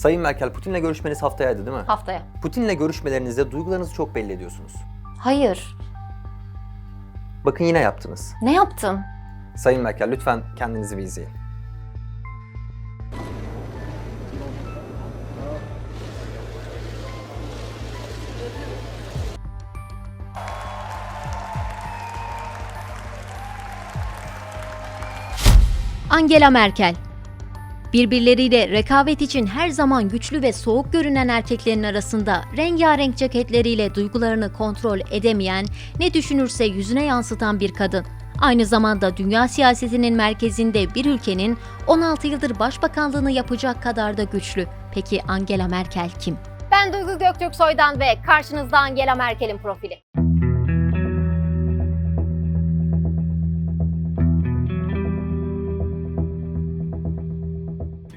Sayın Merkel, Putin'le görüşmeniz haftayaydı değil mi? Haftaya. Putin'le görüşmelerinizde duygularınızı çok belli ediyorsunuz. Hayır. Bakın yine yaptınız. Ne yaptım? Sayın Merkel, lütfen kendinizi bir izleyin. Angela Merkel. Birbirleriyle rekabet için her zaman güçlü ve soğuk görünen erkeklerin arasında rengarenk ceketleriyle duygularını kontrol edemeyen, ne düşünürse yüzüne yansıtan bir kadın. Aynı zamanda dünya siyasetinin merkezinde bir ülkenin 16 yıldır başbakanlığını yapacak kadar da güçlü. Peki Angela Merkel kim? Ben Duygu Göktürksoy'dan ve karşınızda Angela Merkel'in profili.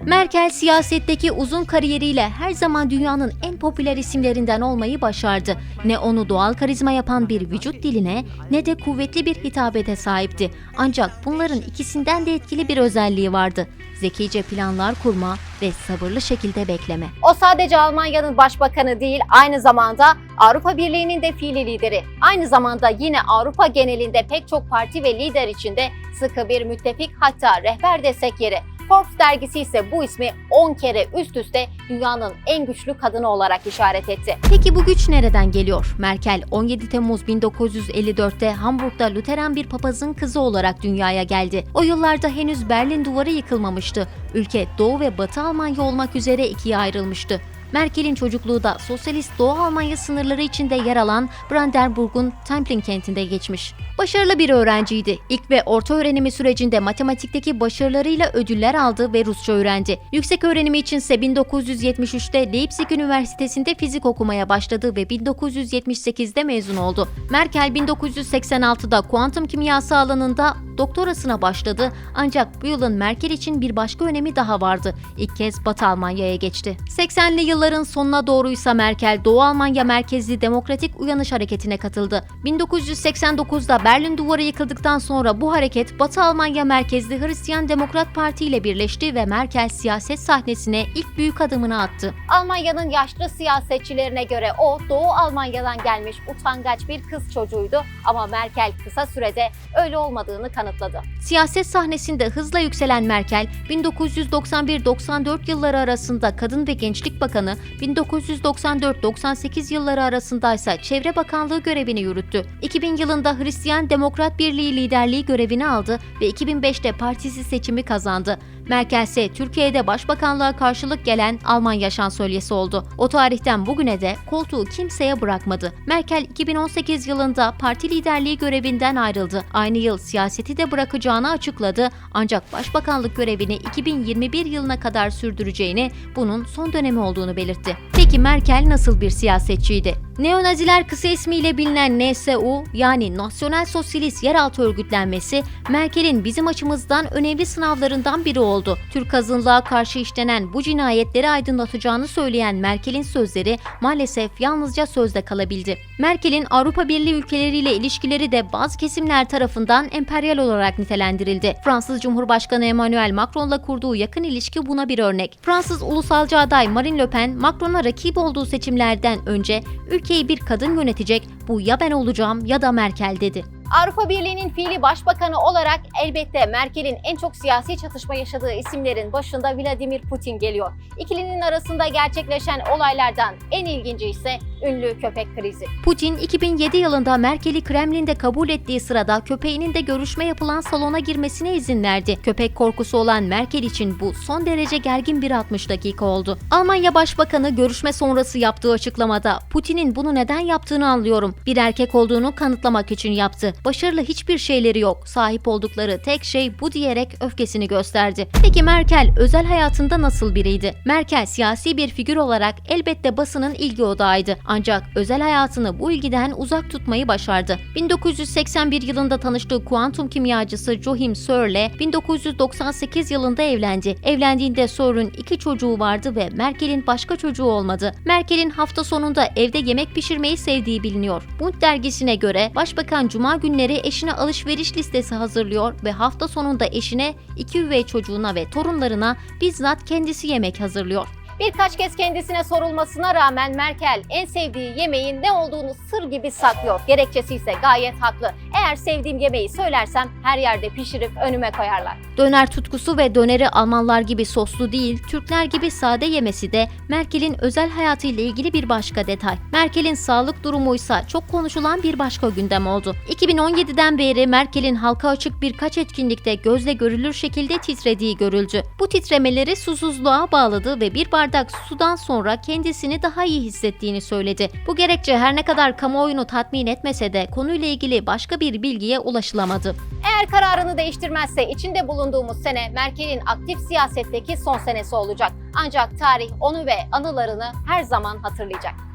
Merkel siyasetteki uzun kariyeriyle her zaman dünyanın en popüler isimlerinden olmayı başardı. Ne onu doğal karizma yapan bir vücut diline ne de kuvvetli bir hitabete sahipti. Ancak bunların ikisinden de etkili bir özelliği vardı. Zekice planlar kurma ve sabırlı şekilde bekleme. O sadece Almanya'nın başbakanı değil, aynı zamanda Avrupa Birliği'nin de fiili lideri. Aynı zamanda yine Avrupa genelinde pek çok parti ve lider içinde sıkı bir müttefik, hatta rehber destek yeri. Forbes dergisi ise bu ismi 10 kere üst üste dünyanın en güçlü kadını olarak işaret etti. Peki bu güç nereden geliyor? Merkel 17 Temmuz 1954'te Hamburg'da Lutheran bir papazın kızı olarak dünyaya geldi. O yıllarda henüz Berlin Duvarı yıkılmamıştı. Ülke Doğu ve Batı Almanya olmak üzere ikiye ayrılmıştı. Merkel'in çocukluğu da sosyalist Doğu Almanya sınırları içinde yer alan Brandenburg'un Templin kentinde geçmiş. Başarılı bir öğrenciydi. İlk ve orta öğrenimi sürecinde matematikteki başarılarıyla ödüller aldı ve Rusça öğrendi. Yüksek öğrenimi içinse 1973'te Leipzig Üniversitesi'nde fizik okumaya başladı ve 1978'de mezun oldu. Merkel 1986'da kuantum kimyası alanında doktorasına başladı, ancak bu yılın Merkel için bir başka önemi daha vardı. İlk kez Batı Almanya'ya geçti. 80'li yılların sonuna doğruysa Merkel Doğu Almanya merkezli Demokratik Uyanış Hareketi'ne katıldı. 1989'da Berlin Duvarı yıkıldıktan sonra bu hareket Batı Almanya merkezli Hristiyan Demokrat Parti ile birleşti ve Merkel siyaset sahnesine ilk büyük adımını attı. Almanya'nın yaşlı siyasetçilerine göre o Doğu Almanya'dan gelmiş utangaç bir kız çocuğuydu, ama Merkel kısa sürede öyle olmadığını kanıtladı. Siyaset sahnesinde hızla yükselen Merkel, 1991-94 yılları arasında Kadın ve Gençlik Bakanı, 1994-98 yılları arasındaysa Çevre Bakanlığı görevini yürüttü. 2000 yılında Hristiyan Demokrat Birliği liderliği görevini aldı ve 2005'te partisi seçimi kazandı. Merkel ise Türkiye'de başbakanlığa karşılık gelen Almanya şansölyesi oldu. O tarihten bugüne de koltuğu kimseye bırakmadı. Merkel 2018 yılında parti liderliği görevinden ayrıldı. Aynı yıl siyaseti de bırakacağını açıkladı, ancak başbakanlık görevini 2021 yılına kadar sürdüreceğini, bunun son dönemi olduğunu belirtti. Peki Merkel nasıl bir siyasetçiydi? Neonaziler kısa ismiyle bilinen NSU, yani Nasyonel Sosyalist Yeraltı Örgütlenmesi, Merkel'in bizim açımızdan önemli sınavlarından biri oldu. Türk azınlığa karşı işlenen bu cinayetleri aydınlatacağını söyleyen Merkel'in sözleri maalesef yalnızca sözde kalabildi. Merkel'in Avrupa Birliği ülkeleriyle ilişkileri de bazı kesimler tarafından emperyal olarak nitelendirildi. Fransız Cumhurbaşkanı Emmanuel Macron'la kurduğu yakın ilişki buna bir örnek. Fransız ulusalcı aday Marine Le Pen, Macron'a rakip olduğu seçimlerden önce ülkeyi bir kadın yönetecek, bu ya ben olacağım ya da Merkel dedi. Avrupa Birliği'nin fiili başbakanı olarak elbette Merkel'in en çok siyasi çatışma yaşadığı isimlerin başında Vladimir Putin geliyor. İkilinin arasında gerçekleşen olaylardan en ilginci ise ünlü köpek krizi. Putin 2007 yılında Merkel'i Kremlin'de kabul ettiği sırada köpeğinin de görüşme yapılan salona girmesine izin verdi. Köpek korkusu olan Merkel için bu son derece gergin bir 60 dakika oldu. Almanya Başbakanı görüşme sonrası yaptığı açıklamada Putin'in bunu neden yaptığını anlıyorum. Bir erkek olduğunu kanıtlamak için yaptı. Başarılı hiçbir şeyleri yok. Sahip oldukları tek şey bu diyerek öfkesini gösterdi. Peki Merkel özel hayatında nasıl biriydi? Merkel siyasi bir figür olarak elbette basının ilgi odağıydı. Ancak özel hayatını bu ilgiden uzak tutmayı başardı. 1981 yılında tanıştığı kuantum kimyacısı Joachim Searle 1998 yılında evlendi. Evlendiğinde Searle'ün 2 çocuğu vardı ve Merkel'in başka çocuğu olmadı. Merkel'in hafta sonunda evde yemek pişirmeyi sevdiği biliniyor. Bund dergisine göre Başbakan Cuma günleri eşine alışveriş listesi hazırlıyor ve hafta sonunda eşine 2 üvey çocuğuna ve torunlarına bizzat kendisi yemek hazırlıyor. Birkaç kez kendisine sorulmasına rağmen Merkel en sevdiği yemeğin ne olduğunu sır gibi saklıyor. Gerekçesi ise gayet haklı. Eğer sevdiğim yemeği söylersem her yerde pişirip önüme koyarlar. Döner tutkusu ve döneri Almanlar gibi soslu değil, Türkler gibi sade yemesi de Merkel'in özel hayatıyla ilgili bir başka detay. Merkel'in sağlık durumuysa çok konuşulan bir başka gündem oldu. 2017'den beri Merkel'in halka açık birkaç etkinlikte gözle görülür şekilde titrediği görüldü. Bu titremeleri susuzluğa bağladı ve bir bardak sudan sonra kendisini daha iyi hissettiğini söyledi. Bu gerekçe her ne kadar kamuoyunu tatmin etmese de konuyla ilgili başka bir bilgiye ulaşılamadı. Eğer kararını değiştirmezse içinde bulunduğumuz sene Merkel'in aktif siyasetteki son senesi olacak. Ancak tarih onu ve anılarını her zaman hatırlayacak.